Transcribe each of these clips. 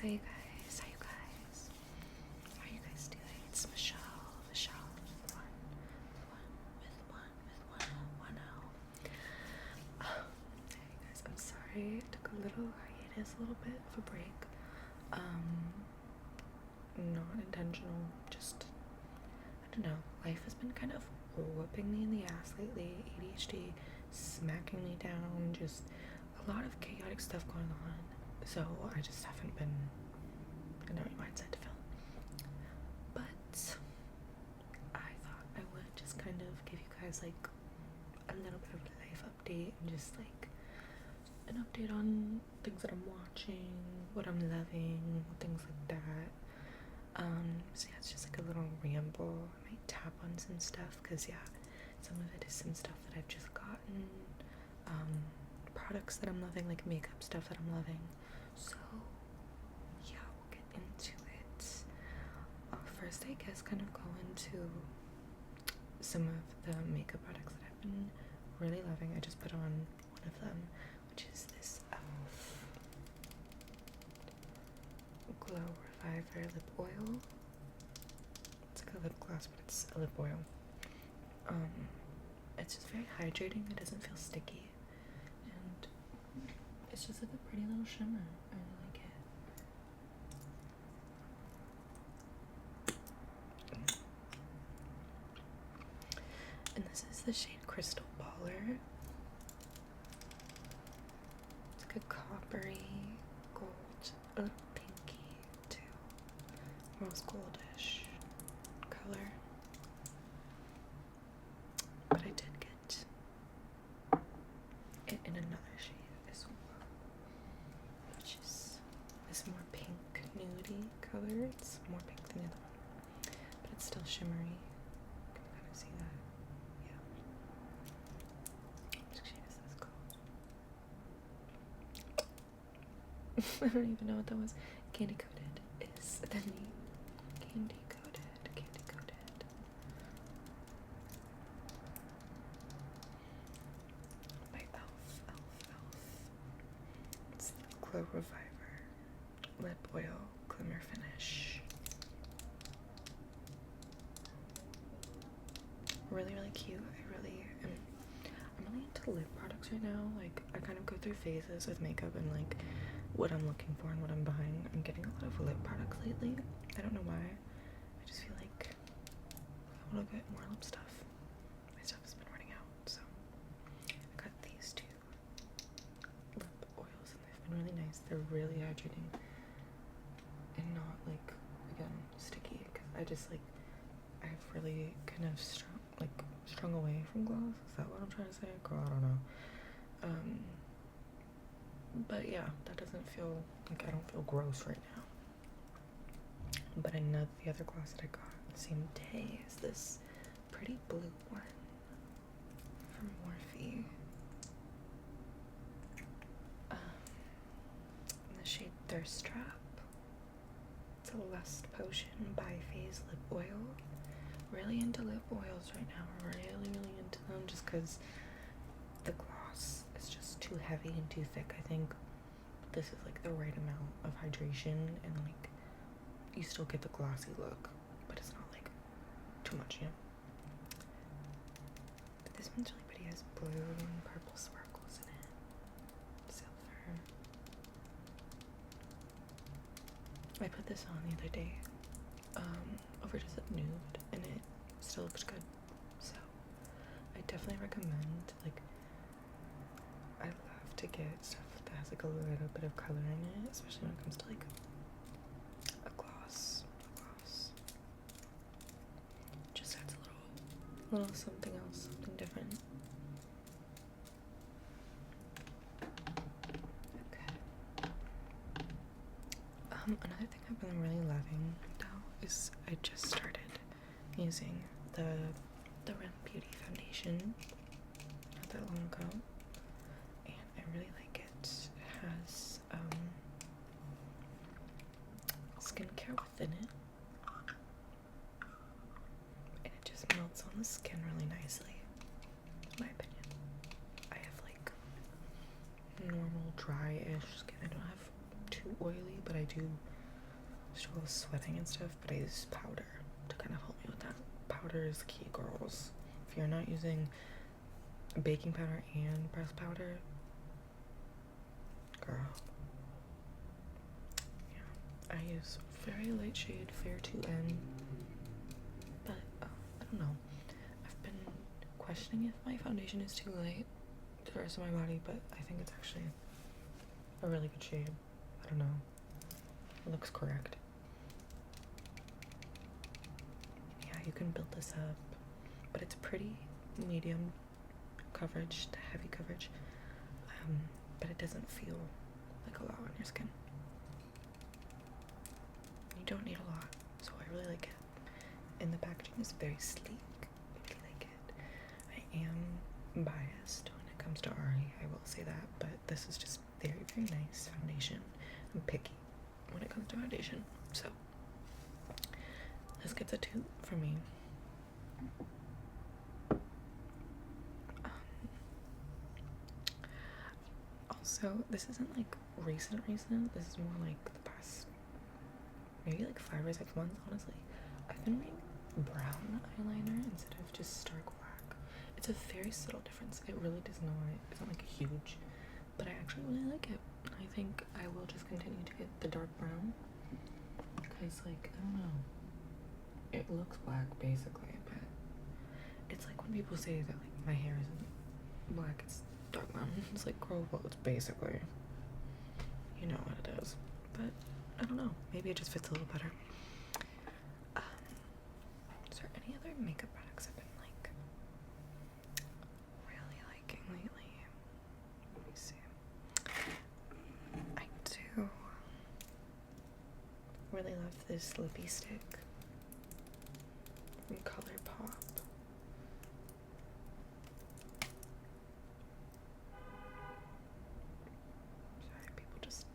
Hey you guys, how you guys? How are you guys doing? It's Michelle with one L. Hey guys, I'm sorry. It took a little hiatus, a little bit of a break. Not intentional, just, I don't know, life has been kind of whipping me in the ass lately. ADHD smacking me down, just a lot of chaotic stuff going on. So I just haven't been in the right mindset to film. But I thought I would just kind of give you guys like a little bit of a life update and just like an update on things that I'm watching, what I'm loving, things like that. So yeah, it's just like a little ramble. I might tap on some stuff because yeah, some of it is some stuff that I've just gotten, products that I'm loving, like makeup stuff that I'm loving. So yeah, we'll get into it. First, I guess, kind of go into some of the makeup products that I've been really loving. I just put on one of them, which is this e.l.f. Glow Reviver Lip Oil. It's like a lip gloss, but it's a lip oil. It's just very hydrating. It doesn't feel sticky, and it's just like a pretty little shimmer. I really like it. And this is the shade Crystal Baller. It's like a coppery gold, a little pinky too, rose goldish color. But I did get it in another shade as well, which is this more pink nudie color. It's more pink than the other one, but it's still shimmery. You can kind of see that. Yeah. Which shade is this called? I don't even know what that was. Candy Coated is the name. Candy Coated. By e.l.f. It's the Glow Reviver Lip Oil Glimmer Finish. Really, really cute. I'm really into lip products right now. Like, I kind of go through phases with makeup and like what I'm looking for and what I'm buying. I'm getting a lot of lip products lately. I don't know why. I just feel like I want to get more lip stuff. My stuff has been running out, so I got these two lip oils and they've been really nice. They're really hydrating and not like, again, sticky, because I just like, I've really kind of strung away from gloss. Is that what I'm trying to say? Girl, I don't know. But yeah, that doesn't feel like, I don't feel gross right now. But I know the other gloss that I got the same day is this pretty blue one from Morphe. In the shade Thirst Trap. It's a Lust Potion by Phase Lip Oil. Really into lip oils right now. Really into them, just because the gloss is just too heavy and too thick. I think this is like the right amount of hydration, and like you still get the glossy look, but it's not like too much, you know. But this one's really pretty. It has blue and purple sparkles in it, silver. I put this on the other day over just a nude, and it still looks good. So I definitely recommend, like, I love to get stuff that has like a little bit of color in it, especially when it comes to like a gloss. Just adds a little something else, something different. Okay. Another thing I've been really loving though is I just started using the Rem Beauty foundation not that long ago, and I really like it. It has skincare within it, and it just melts on the skin really nicely, in my opinion. I have like normal dry-ish skin. I don't have too too oily, but I do struggle with sweating and stuff, but I use powder to kind of help me with that. Powder is key, girls. If you're not using baking powder and pressed powder, girl. Yeah, I use very light shade Fair 2N, but I don't know. I've been questioning if my foundation is too light to the rest of my body, but I think it's actually a really good shade. I don't know. It looks correct. Yeah, you can build this up, but it's pretty medium coverage to heavy coverage, but it doesn't feel like a lot on your skin. You don't need a lot, so I really like it. And the packaging is very sleek. I really like it. I am biased when it comes to Ari, I will say that, but this is just very, very nice foundation. I'm picky when it comes to foundation, so this gets a 2 for me. Also, this isn't like recent, this is more like the past maybe like 5 or 6 months, honestly. I've been wearing brown eyeliner instead of just stark black. It's a very subtle difference. It really does not, it's not like huge, but I actually really like it. I think I will just continue to get the dark brown because, like, I don't know, it looks black basically, but it's like when people say that like my hair isn't black, it's dark brown. It's like, girl, well, it's basically, you know what it is. But I don't know, maybe it just fits a little better. Is there any other makeup products I've been like really liking lately? Let me see. I do really love this lippy stick from ColourPop. Sorry, people just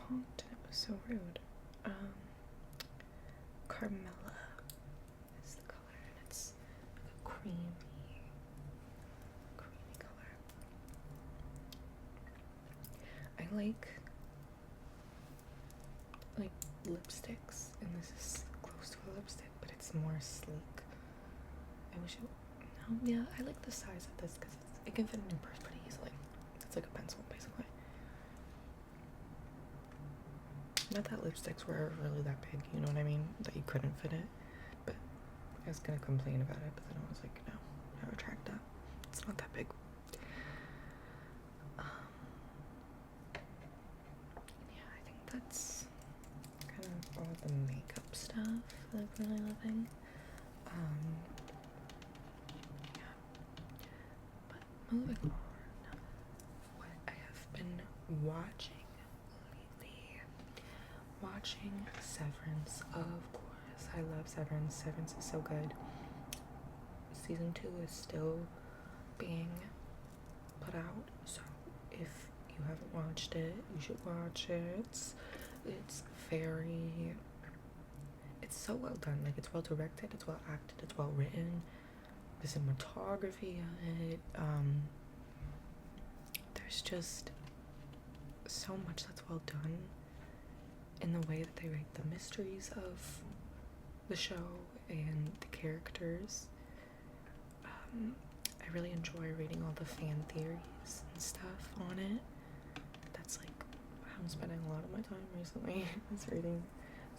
honked and it was so rude. Carmella is the color, and it's like a creamy color. I like lipsticks, and this is close to a lipstick, but it's more sleek. I wish it, no, yeah, I like the size of this because it can fit in your purse pretty easily. It's like a pencil, basically. Not that lipsticks were really that big, you know what I mean? That you couldn't fit it. But I was gonna complain about it, but then I was like, no, I retract that. It's not that big. Yeah, I think that's kind of all the makeup stuff that I'm really loving. Yeah. But moving on, what I have been watching Severance, of course. I love Severance. Severance is so good. Season 2 is still being put out, so if you haven't watched it, you should watch it. It's so well done. Like, it's well directed, it's well acted, it's well written. The cinematography on it, there's just so much that's well done in the way that they write the mysteries of the show and the characters. I really enjoy reading all the fan theories and stuff on it. That's like how I'm spending a lot of my time recently, is reading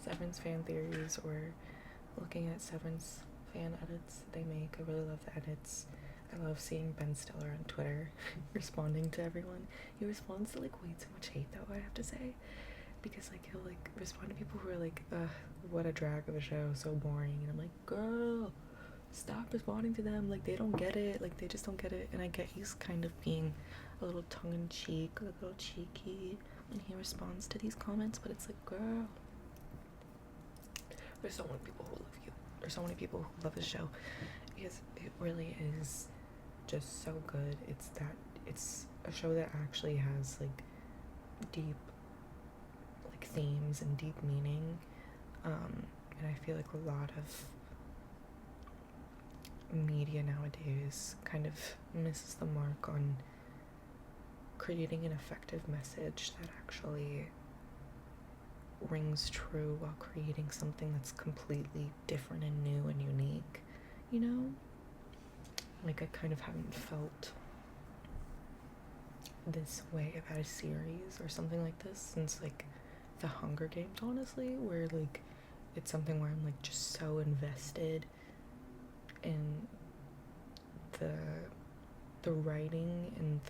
Severance fan theories or looking at Severance fan edits they make. I really love the edits. I love seeing Ben Stiller on Twitter responding to everyone. He responds to like way too much hate though, I have to say, because like he'll like respond to people who are like, what a drag of a show, so boring, and I'm like, girl, stop responding to them, like they don't get it, like they just don't get it. And I get he's kind of being a little tongue-in-cheek, a little cheeky when he responds to these comments, but it's like, girl, there's so many people who love you, there's so many people who love this show, because it really is just so good. It's a show that actually has like deep like themes and deep meaning, and I feel like a lot of media nowadays kind of misses the mark on creating an effective message that actually rings true while creating something that's completely different and new and unique, you know? Like, I kind of haven't felt this way about a series or something like this since, like, the Hunger Games, honestly, where, like, it's something where I'm, like, just so invested in the writing and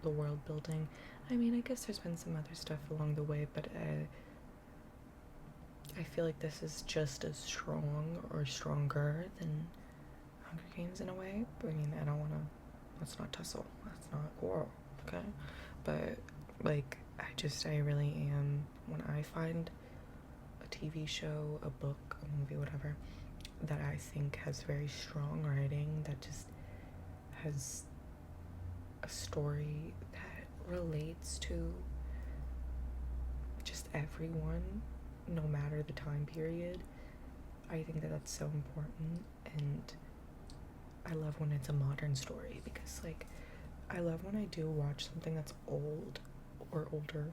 the world building. I mean, I guess there's been some other stuff along the way, but I feel like this is just as strong or stronger than Hunger Games in a way. I mean, I don't want to, let's not tussle, let's not quarrel, okay? But, like, I really am, when I find a TV show, a book, a movie, whatever, that I think has very strong writing, that just has a story that relates to just everyone, no matter the time period, I think that that's so important. And I love when it's a modern story, because, like, I love when I do watch something that's old or older,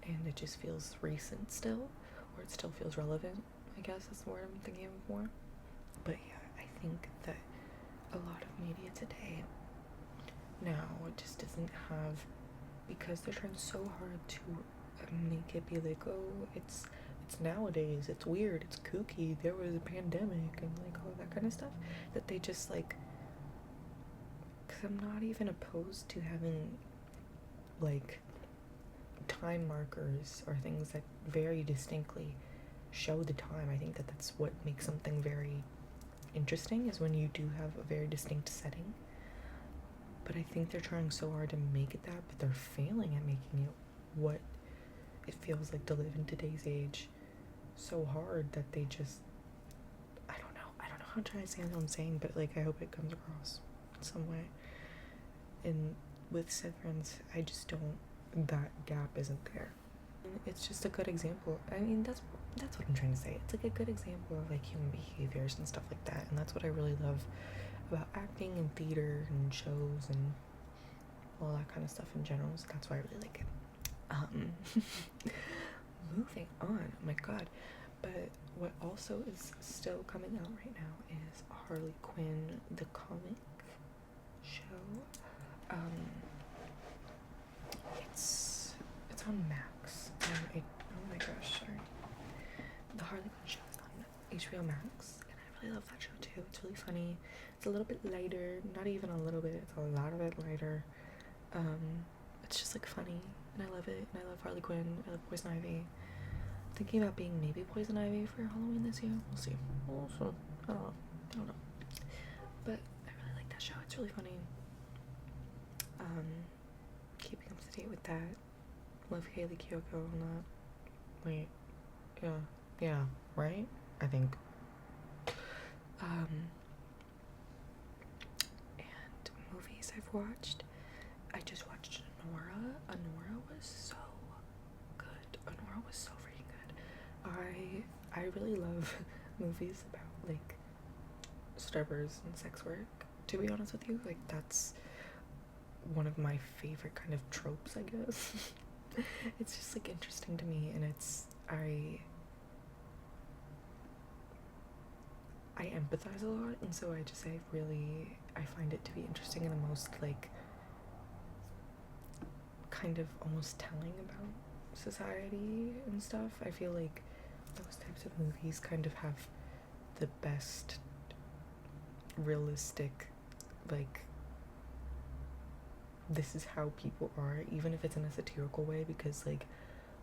and it just feels recent still, or it still feels relevant, I guess that's the word I'm thinking of more. But yeah, I think that a lot of media today now, it just doesn't have, because they're trying so hard to make it be like, oh, it's nowadays, it's weird, it's kooky, there was a pandemic, and like all that kind of stuff, that they just, like, because I'm not even opposed to having, like, time markers or things that very distinctly show the time. I think that that's what makes something very interesting, is when you do have a very distinct setting. But I think they're trying so hard to make it that, but they're failing at making it what it feels like to live in today's age so hard that they just, I don't know how to understand what I'm saying, but, like, I hope it comes across in some way. And with Severance, I just don't, that gap isn't there. And it's just a good example. I mean, that's what I'm trying to say. It's like a good example of, like, human behaviors and stuff like that, and that's what I really love about acting and theater and shows and all that kind of stuff in general. So that's why I really like it. Moving on, oh my god. But what also is still coming out right now is Harley Quinn, the comic show. It's on Max. Oh my gosh, sorry. The Harley Quinn show is on HBO Max, and I really love that show too. It's really funny. It's a little bit lighter, not even a little bit, it's a lot of it lighter. It's just, like, funny, and I love it, and I love Harley Quinn, I love Poison Ivy. I'm thinking about being maybe Poison Ivy for Halloween this year. We'll see. I don't know. But I really like that show. It's really funny. Keeping up to date with that. Love Hayley Kiyoko on that. Wait. Yeah, right? I think. And movies I've watched. I just watched Anora. Anora was so good. Anora was so freaking good. I really love movies about, like, strippers and sex work, to be honest with you. Like, that's one of my favorite kind of tropes, I guess. It's just, like, interesting to me, and it's, I empathize a lot, and so I find it to be interesting in the most, like, kind of almost telling about society and stuff. I feel like those types of movies kind of have the best realistic, like, this is how people are, even if it's in a satirical way, because, like,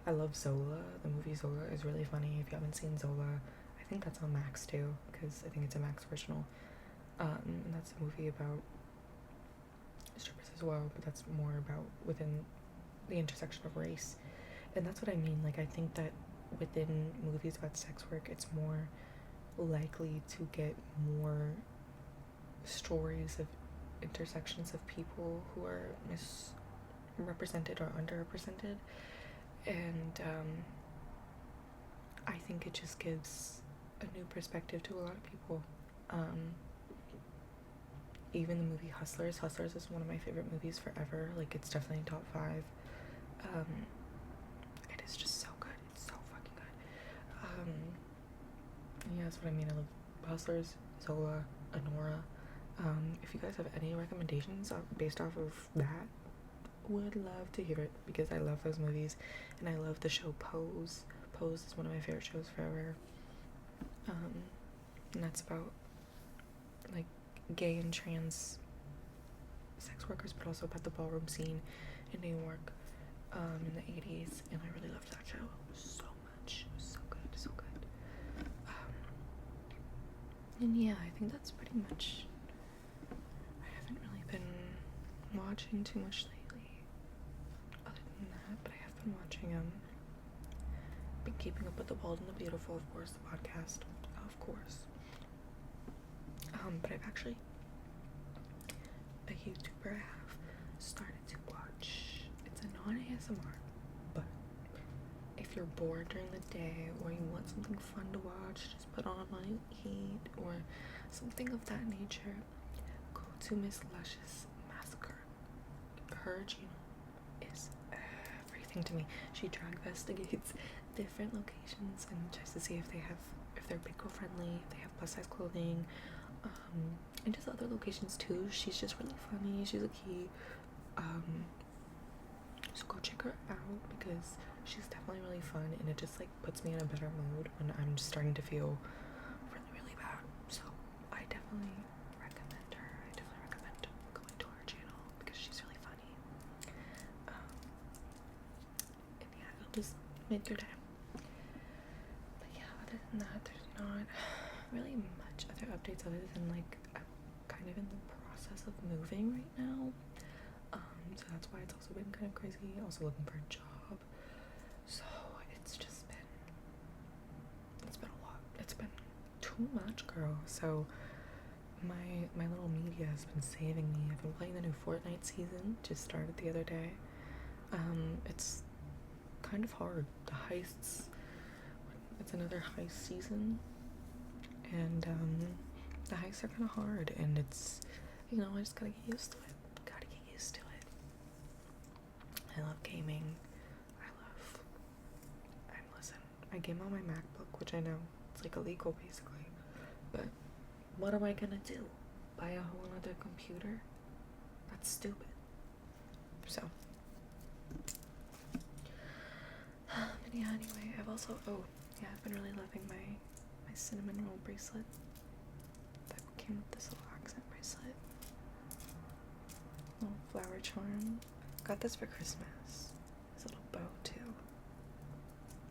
I love Zola. The movie Zola is really funny. If you haven't seen Zola, I think that's on Max too, because I think it's a Max original. And that's a movie about strippers as well, but that's more about within the intersection of race. And that's what I mean. Like, I think that within movies about sex work, it's more likely to get more stories of intersections of people who are misrepresented or underrepresented. And I think it just gives a new perspective to a lot of people. Even the movie Hustlers is one of my favorite movies forever. Like, it's definitely top 5. that's what I mean. I love Hustlers, Zola, Anora. If you guys have any recommendations based off of that, would love to hear it, because I love those movies, and I love the show Pose. Pose is one of my favorite shows forever. And that's about like gay and trans sex workers, but also about the ballroom scene in New York in the 80s, and I really loved that show so much. It was so good, so good. And yeah, I think that's pretty much. I haven't really been watching too much lately other than that, but I have been watching been keeping up with The Bold and the Beautiful, of course, the podcast, of course. But I've actually, a YouTuber I have started to watch. It's a non-ASMR, but if you're bored during the day or you want something fun to watch, just put on Money Eat or something of that nature, go to Miss Luscious Massacre. Her channel is everything to me. She drag investigates different locations and tries to see if they're big girl friendly, if they have plus size clothing, and just other locations too. She's just really funny. She's a key. So go check her out, because she's definitely really fun, and it just like puts me in a better mood when I'm just starting to feel really, really bad. So I definitely recommend her. I definitely recommend going to her channel, because she's really funny. And yeah, it'll just make your day. But yeah, other than that, there's not really much other updates other than like I'm kind of in the process of moving right now. So that's why it's also been kind of crazy. Also looking for a job. So it's been a lot. It's been too much, girl. So my little media has been saving me. I've been playing the new Fortnite season, just started the other day. It's kind of hard. The heists, it's another heist season, and the heists are kind of hard, and it's, I just gotta get used to it. I love gaming. Listen, I game on my MacBook, which I know it's like illegal basically, but what am I gonna do? Buy a whole other computer? That's stupid. So but yeah, anyway, I've been really loving my cinnamon roll bracelet that came with this little accent bracelet. Little flower charm. Got this for Christmas. This little bow too.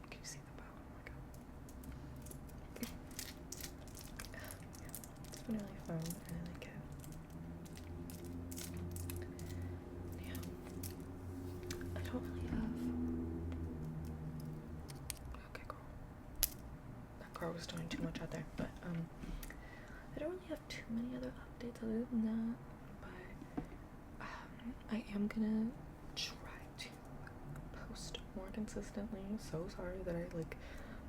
Can you see the bow? Oh my god. Yeah, it's been really fun. I really like it. Yeah. I don't really have. Okay, girl. That girl was doing too much out there, but I don't really have too many other updates other than that. I am gonna try to post more consistently. So sorry that I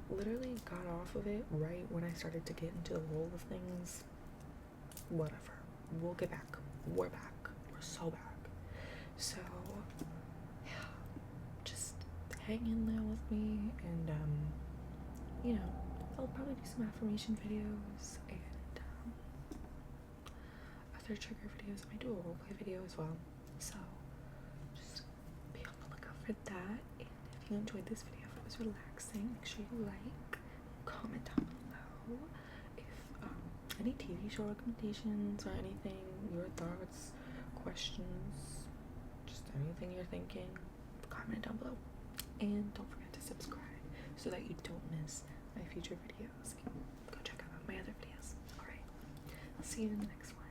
literally got off of it right when I started to get into the roll of things. Whatever. We'll get back. We're back. We're so back. So yeah, just hang in there with me, and I'll probably do some affirmation videos and other trigger videos. I might do a roleplay video as well. So just be on the lookout for that. And if you enjoyed this video, if it was relaxing, make sure you comment down below. If any TV show recommendations or anything, your thoughts, questions, just anything you're thinking, comment down below. And don't forget to subscribe so that you don't miss my future videos. Go check out my other videos. Alright, I'll see you in the next one.